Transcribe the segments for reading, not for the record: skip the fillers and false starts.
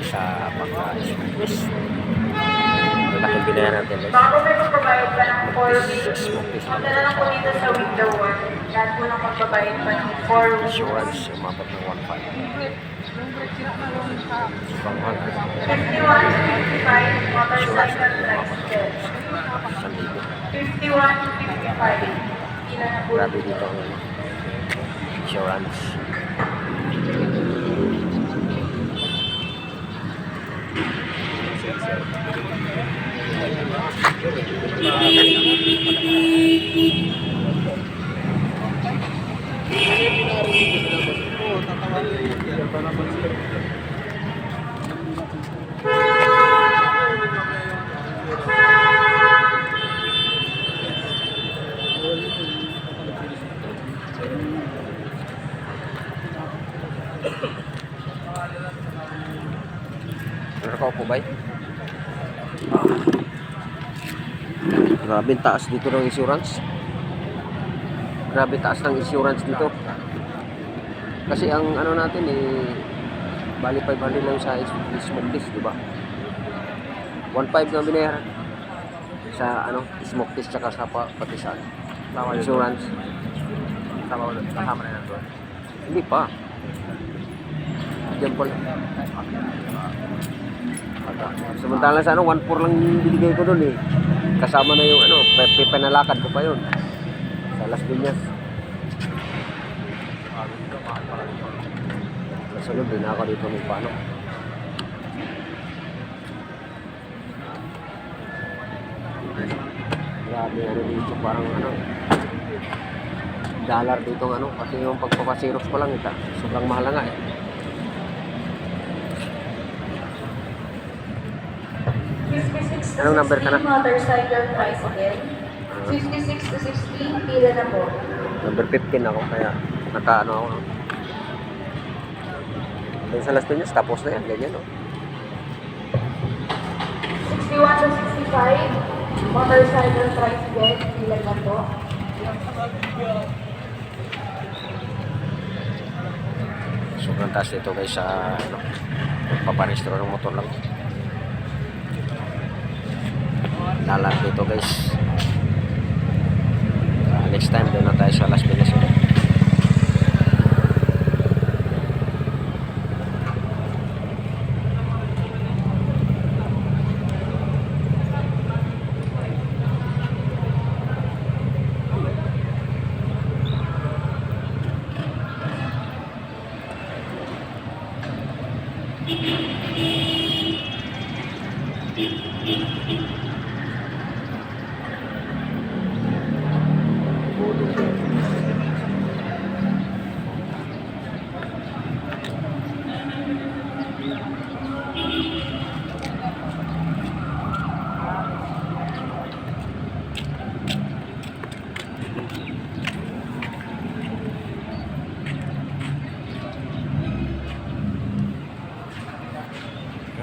sa pagka-smokies. Malaking binaya natin guys. Bago may magbabayad ka ng 4 weeks, punta na lang po dito sa window 1. Lahat po lang magbabayad pa ng 4 weeks. Insurance, umabot ng 1.5. 51 to 55, motorcycle tricycle. 51 to 55. Ilan na po? Grabe dito ang insurance. Nakakaupo ba? Grabe taas dito ng insurance. Grabe taas ng insurance dito. Kasi ang ano natin bali 500 lang sa smoke test, di ba? 1.5 na binayaran sa smoke test tsaka sa patisan. Insurance. Kasama na yan doon. Hindi pa. Diyan pa lang. Samantala sa 1.4 lang binigay ko doon eh. Kasama na yung pinalakad ko pa yun. Sa Las Piñas. Nasunod din ako dito ng paano. Grabe dito parang dollar dito pati yung pagpapasirox ko lang sobrang mahal nga eh. Anong number ka na? Motorcycle tricycle. 56 to 60, pila na po. Number 15 ako kaya nakaano ako. Doon sa Las Piñas tapos na yan, ganyan 61 to 65, motorcycle tricycle, pila na po. Sobrang taas dito guys sa paparehistro ng motor lang. Lalat dito guys. Next time doon na tayo sa Las Piñas ulit.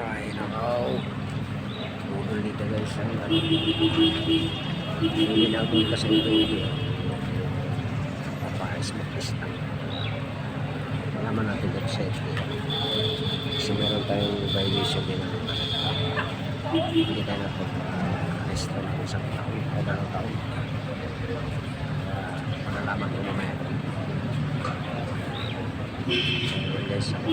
Ay, nakaw. Budol dito guys. Hindi na ako kasi ito. Papa-smoke test na. Malaman natin ito sa safety. Kasi meron tayong violation din natin. Hindi tayo natin test na ng isang taon o dalawang taon. Malalaman ko mamaya. Guys, ako